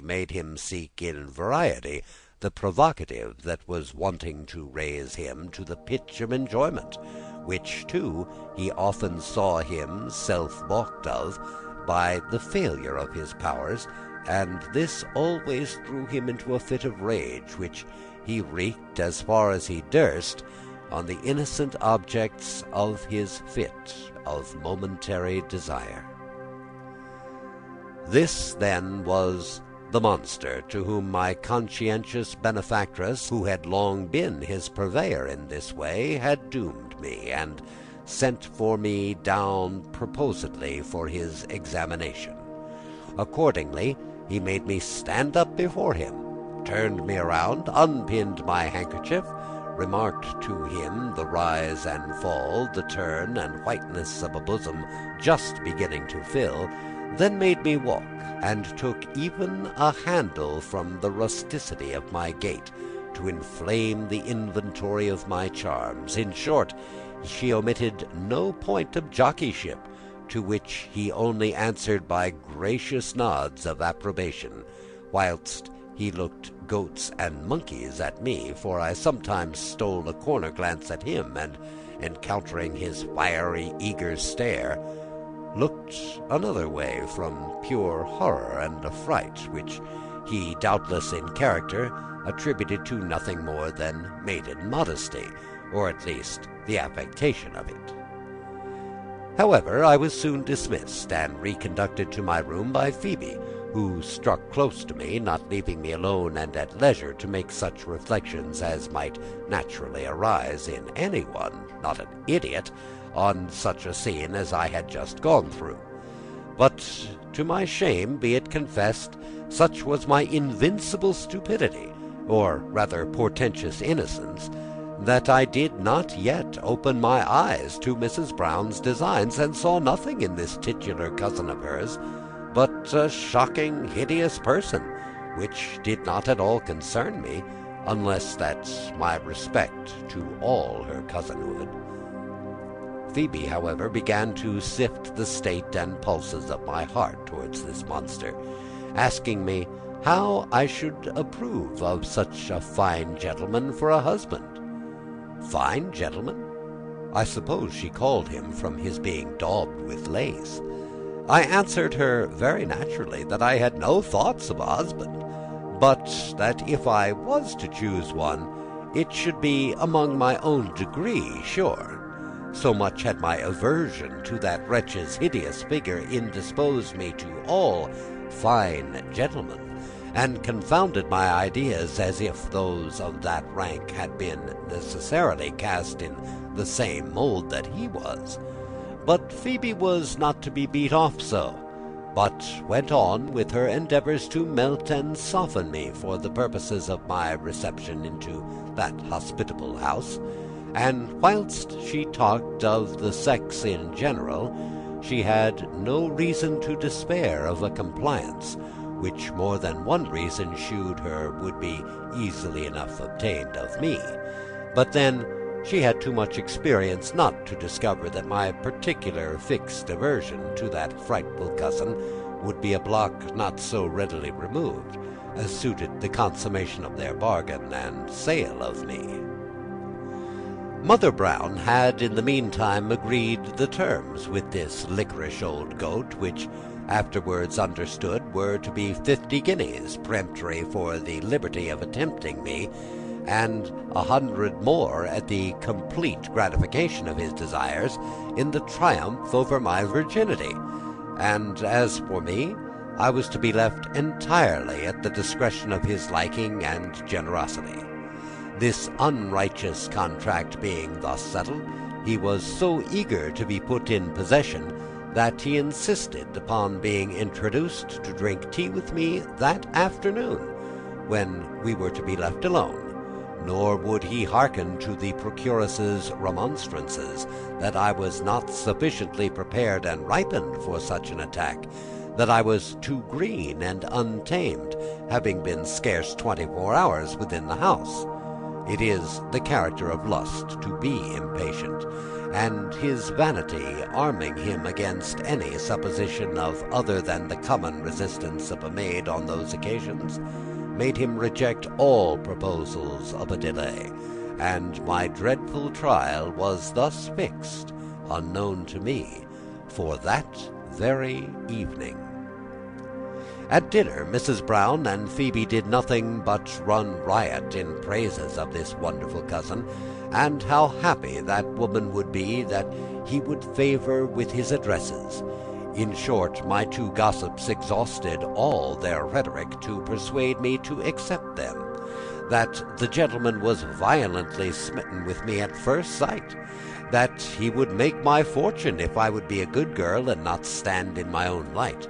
made him seek in variety the provocative that was wanting to raise him to the pitch of enjoyment, which, too, he often saw him self-balked of by the failure of his powers, and this always threw him into a fit of rage, which he wreaked as far as he durst on the innocent objects of his fit of momentary desire. This, then, was the monster to whom my conscientious benefactress, who had long been his purveyor in this way, had doomed me, and sent for me down proposedly for his examination. Accordingly, he made me stand up before him, turned me around, unpinned my handkerchief, remarked to him the rise and fall, the turn and whiteness of a bosom just beginning to fill, then made me walk, and took even a handle from the rusticity of my gait to inflame the inventory of my charms. In short, she omitted no point of jockeyship, to which he only answered by gracious nods of approbation, whilst he looked goats and monkeys at me, for I sometimes stole a corner glance at him, and, encountering his fiery, eager stare, looked another way from pure horror and affright, which he, doubtless in character, attributed to nothing more than maiden modesty, or at least the affectation of it. However, I was soon dismissed, and reconducted to my room by Phoebe, who struck close to me, not leaving me alone and at leisure to make such reflections as might naturally arise in anyone, not an idiot, on such a scene as I had just gone through. But, to my shame be it confessed, such was my invincible stupidity, or rather portentous innocence, that I did not yet open my eyes to Mrs. Brown's designs, and saw nothing in this titular cousin of hers but a shocking, hideous person, which did not at all concern me, unless that my respect to all her cousinhood. Phoebe, however, began to sift the state and pulses of my heart towards this monster, asking me how I should approve of such a fine gentleman for a husband. Fine gentleman? I suppose she called him from his being daubed with lace. I answered her very naturally that I had no thoughts of a husband, but that if I was to choose one, it should be among my own degree, sure. So much had my aversion to that wretch's hideous figure indisposed me to all fine gentlemen, and confounded my ideas, as if those of that rank had been necessarily cast in the same mould that he was. But Phoebe was not to be beat off so, but went on with her endeavours to melt and soften me for the purposes of my reception into that hospitable house, and whilst she talked of the sex in general, she had no reason to despair of a compliance, which more than one reason shewed her would be easily enough obtained of me. But then she had too much experience not to discover that my particular fixed aversion to that frightful cousin would be a block not so readily removed, as suited the consummation of their bargain and sale of me. Mother Brown had in the meantime agreed the terms with this liquorish old goat, which afterwards understood were to be 50 guineas peremptory for the liberty of attempting me, and 100 more at the complete gratification of his desires in the triumph over my virginity. And as for me, I was to be left entirely at the discretion of his liking and generosity. This unrighteous contract being thus settled, he was so eager to be put in possession that he insisted upon being introduced to drink tea with me that afternoon, when we were to be left alone, nor would he hearken to the procuress's remonstrances that I was not sufficiently prepared and ripened for such an attack, that I was too green and untamed, having been scarce 24 hours within the house. It is the character of lust to be impatient, and his vanity arming him against any supposition of other than the common resistance of a maid on those occasions, made him reject all proposals of a delay, and my dreadful trial was thus fixed, unknown to me, for that very evening. At dinner, Mrs. Brown and Phoebe did nothing but run riot in praises of this wonderful cousin, and how happy that woman would be that he would favor with his addresses. In short, my two gossips exhausted all their rhetoric to persuade me to accept them, that the gentleman was violently smitten with me at first sight, that he would make my fortune if I would be a good girl and not stand in my own light,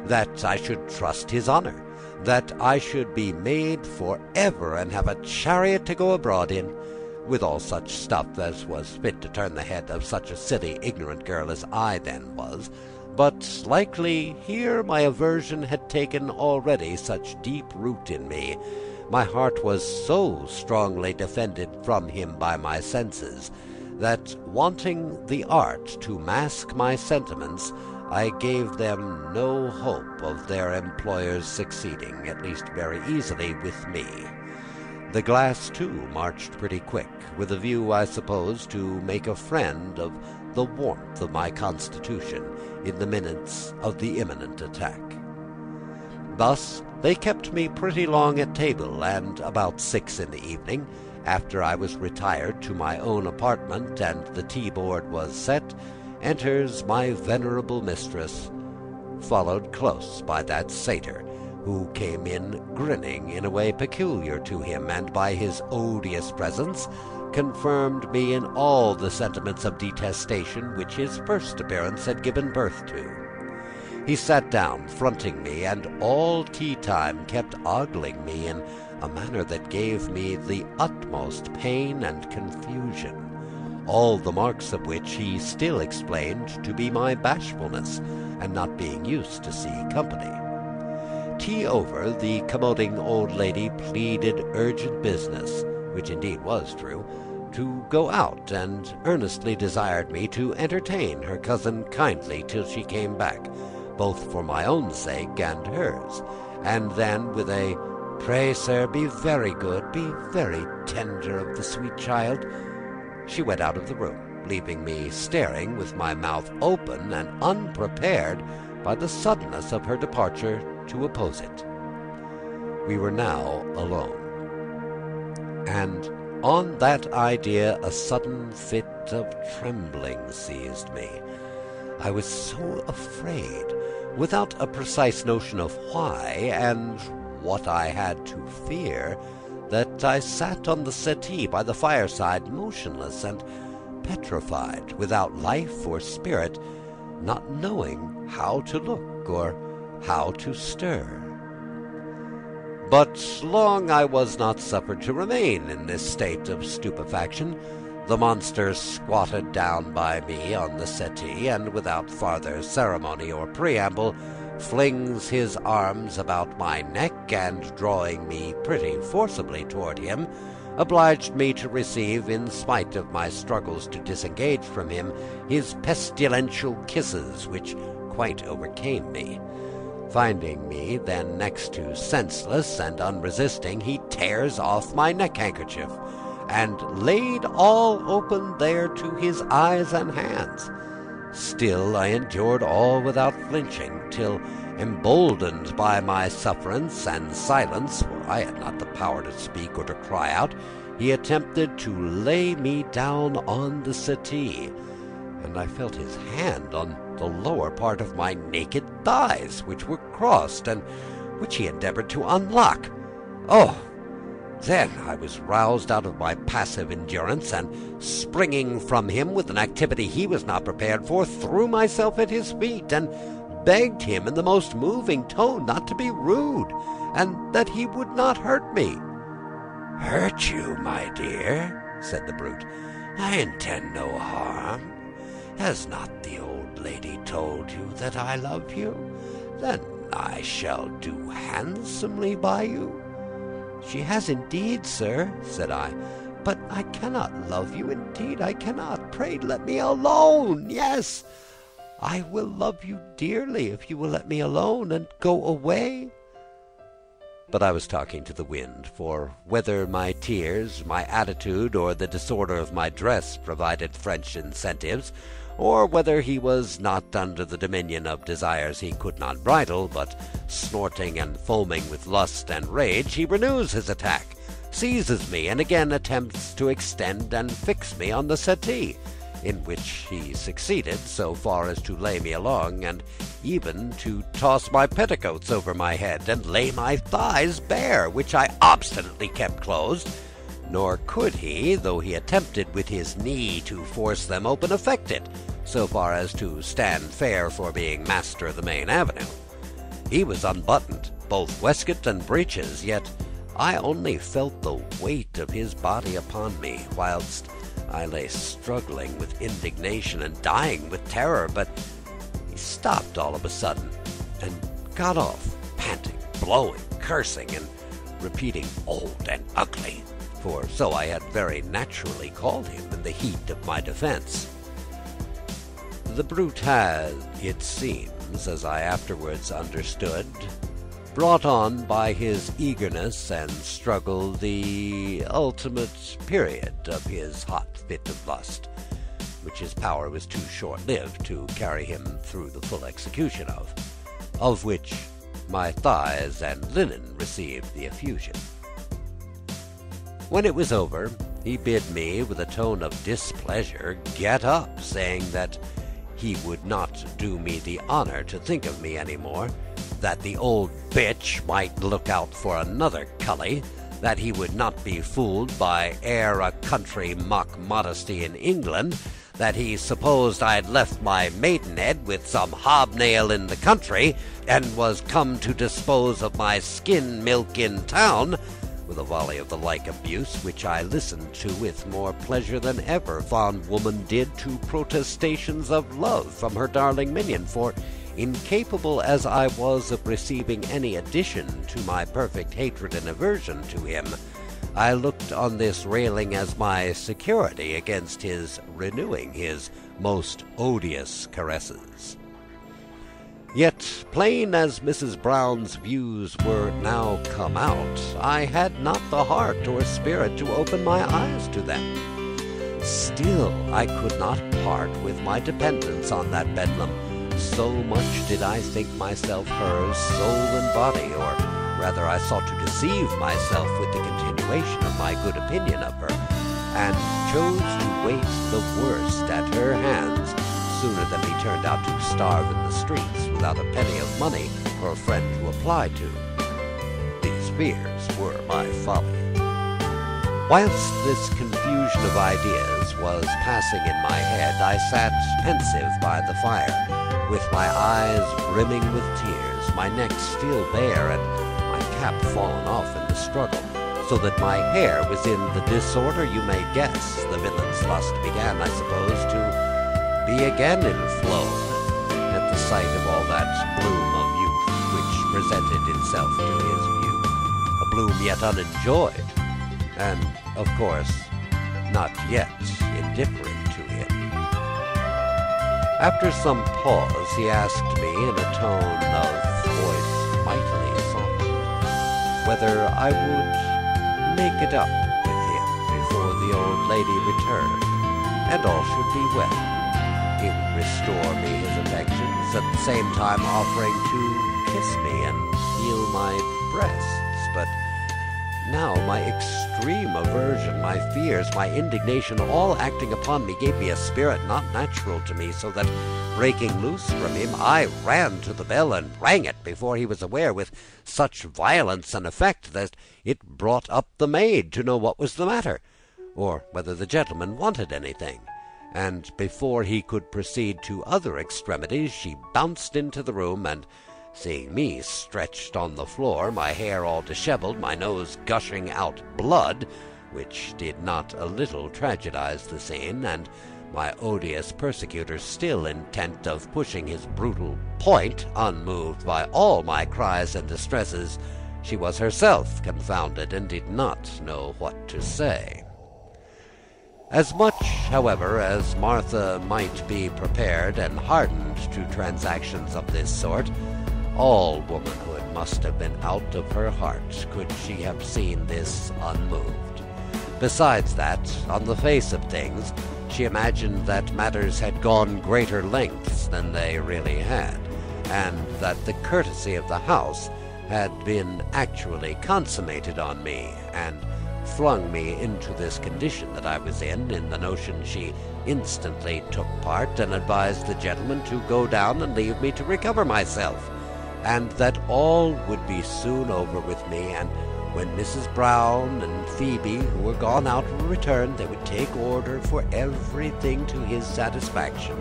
that I should trust his honor, that I should be made for ever and have a chariot to go abroad in, with all such stuff as was fit to turn the head of such a silly, ignorant girl as I then was. But likely here my aversion had taken already such deep root in me, my heart was so strongly defended from him by my senses, that, wanting the art to mask my sentiments, I gave them no hope of their employers succeeding, at least very easily, with me. The glass, too, marched pretty quick, with a view, I suppose, to make a friend of the warmth of my constitution in the minutes of the imminent attack. Thus they kept me pretty long at table, and about 6 in the evening, after I was retired to my own apartment and the tea-board was set, enters my venerable mistress, followed close by that satyr, who came in grinning in a way peculiar to him, and by his odious presence confirmed me in all the sentiments of detestation which his first appearance had given birth to. He sat down, fronting me, and all tea-time kept ogling me in a manner that gave me the utmost pain and confusion, all the marks of which he still explained to be my bashfulness, and not being used to see company. Tea over, the commoding old lady pleaded urgent business, which indeed was true, to go out, and earnestly desired me to entertain her cousin kindly till she came back, both for my own sake and hers, and then with a "Pray, sir, be very good, be very tender of the sweet child," she went out of the room, leaving me staring with my mouth open and unprepared by the suddenness of her departure to oppose it. We were now alone, and on that idea a sudden fit of trembling seized me. I was so afraid, without a precise notion of why and what I had to fear, that I sat on the settee by the fireside, motionless and petrified, without life or spirit, not knowing how to look or how to stir. But long I was not suffered to remain in this state of stupefaction. The monster squatted down by me on the settee, and without farther ceremony or preamble, flings his arms about my neck, and drawing me pretty forcibly toward him, obliged me to receive, in spite of my struggles to disengage from him, his pestilential kisses, which quite overcame me. Finding me then next to senseless and unresisting, he tears off my neck-handkerchief, and laid all open there to his eyes and hands. Still I endured all without flinching, till, emboldened by my sufferance and silence, for I had not the power to speak or to cry out, he attempted to lay me down on the settee, and I felt his hand on the lower part of my naked thighs, which were crossed, and which he endeavored to unlock. Oh! Then I was roused out of my passive endurance, and, springing from him with an activity he was not prepared for, threw myself at his feet, and begged him in the most moving tone not to be rude, and that he would not hurt me. "Hurt you, my dear?" said the brute. "I intend no harm. Has not the old lady told you that I love you? Then I shall do handsomely by you." "She has indeed, sir," said I, "But I cannot love you, indeed I cannot. Pray let me alone. Yes, I will love you dearly if you will let me alone and go away." But I was talking to the wind, for whether my tears, my attitude, or the disorder of my dress provided French incentives, or whether he was not under the dominion of desires he could not bridle, but snorting and foaming with lust and rage, he renews his attack, seizes me, and again attempts to extend and fix me on the settee, in which he succeeded so far as to lay me along, and even to toss my petticoats over my head, and lay my thighs bare, which I obstinately kept closed, nor could he, though he attempted with his knee to force them open, effect it, so far as to stand fair for being master of the main avenue. He was unbuttoned, both waistcoat and breeches, yet I only felt the weight of his body upon me, whilst I lay struggling with indignation and dying with terror. But he stopped all of a sudden, and got off, panting, blowing, cursing, and repeating "old and ugly," for so I had very naturally called him in the heat of my defence. The brute had, it seems, as I afterwards understood, brought on by his eagerness and struggle the ultimate period of his hot fit of lust, which his power was too short-lived to carry him through the full execution of which my thighs and linen received the effusion. When it was over, he bid me, with a tone of displeasure, get up, saying that he would not do me the honour to think of me any more, that the old bitch might look out for another cully, that he would not be fooled by e'er a country mock modesty in England, that he supposed I'd left my maidenhead with some hobnail in the country, and was come to dispose of my skin milk in town, with a volley of the like abuse, which I listened to with more pleasure than ever fond woman did to protestations of love from her darling minion, for incapable as I was of receiving any addition to my perfect hatred and aversion to him, I looked on this railing as my security against his renewing his most odious caresses. Yet, plain as Mrs. Brown's views were now come out, I had not the heart or spirit to open my eyes to them. Still I could not part with my dependence on that bedlam, so much did I think myself hers soul and body, or rather I sought to deceive myself with the continuation of my good opinion of her, and chose to wait the worst at her hands sooner than be turned out to starve in the streets without a penny of money or a friend to apply to. These fears were my folly. Whilst this confusion of ideas was passing in my head, I sat pensive by the fire, with my eyes brimming with tears, my neck still bare, and my cap fallen off in the struggle, so that my hair was in the disorder you may guess. The villain's lust began, I suppose, to be again in flow, at the sight of all that bloom of youth which presented itself to his view, a bloom yet unenjoyed, and, of course, not yet indifferent to him. After some pause, he asked me in a tone of voice mightily softened, whether I would make it up with him before the old lady returned, and all should be well. He would restore me his affections, at the same time offering to kiss me and heal my breasts. But now my extreme aversion, my fears, my indignation, all acting upon me, gave me a spirit not natural to me, so that, breaking loose from him, I ran to the bell and rang it before he was aware, with such violence and effect that it brought up the maid to know what was the matter, or whether the gentleman wanted anything. And before he could proceed to other extremities, she bounced into the room, and seeing me stretched on the floor, my hair all dishevelled, my nose gushing out blood, which did not a little tragedize the scene, and my odious persecutor still intent of pushing his brutal point, unmoved by all my cries and distresses, she was herself confounded, and did not know what to say. As much, however, as Martha might be prepared and hardened to transactions of this sort, all womanhood must have been out of her heart could she have seen this unmoved. Besides that, on the face of things, she imagined that matters had gone greater lengths than they really had, and that the courtesy of the house had been actually consummated on me, and flung me into this condition that I was in the notion she instantly took part and advised the gentleman to go down and leave me to recover myself, and that all would be soon over with me, and when Mrs. Brown and Phoebe, who were gone out, would return, they would take order for everything to his satisfaction,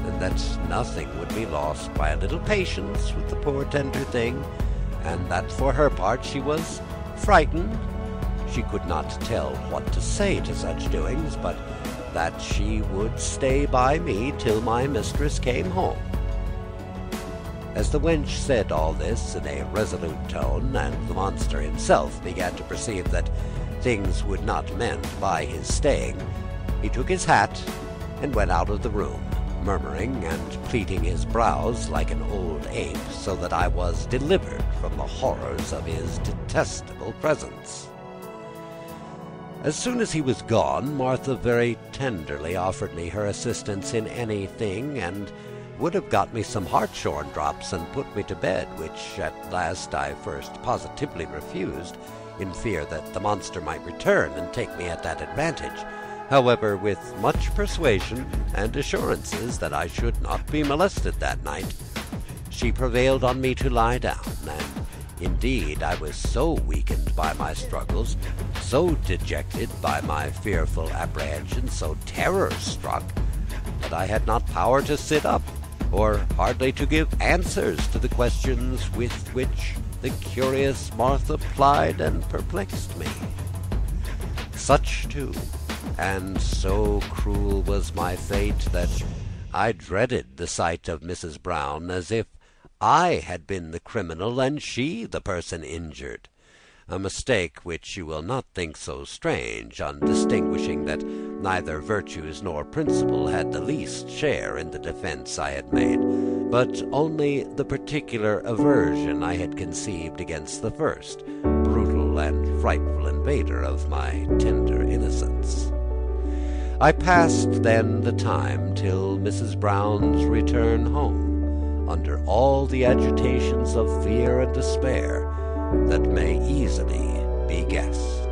and that nothing would be lost by a little patience with the poor tender thing, and that for her part she was frightened. She could not tell what to say to such doings, but that she would stay by me till my mistress came home. As the wench said all this in a resolute tone, and the monster himself began to perceive that things would not mend by his staying, he took his hat and went out of the room, murmuring and pleating his brows like an old ape, so that I was delivered from the horrors of his detestable presence. As soon as he was gone, Martha very tenderly offered me her assistance in anything, and would have got me some hartshorn drops and put me to bed, which at last I first positively refused, in fear that the monster might return and take me at that advantage. However, with much persuasion and assurances that I should not be molested that night, she prevailed on me to lie down, and indeed I was so weakened by my struggles, so dejected by my fearful apprehensions, so terror-struck, that I had not power to sit up, or hardly to give answers to the questions with which the curious Martha plied and perplexed me. Such, too, and so cruel was my fate, that I dreaded the sight of Mrs. Brown, as if I had been the criminal and she the person injured, a mistake which you will not think so strange, on distinguishing that neither virtues nor principle had the least share in the defence I had made, but only the particular aversion I had conceived against the first brutal and frightful invader of my tender innocence. I passed then the time till Mrs. Brown's return home, under all the agitations of fear and despair that may easily be guessed.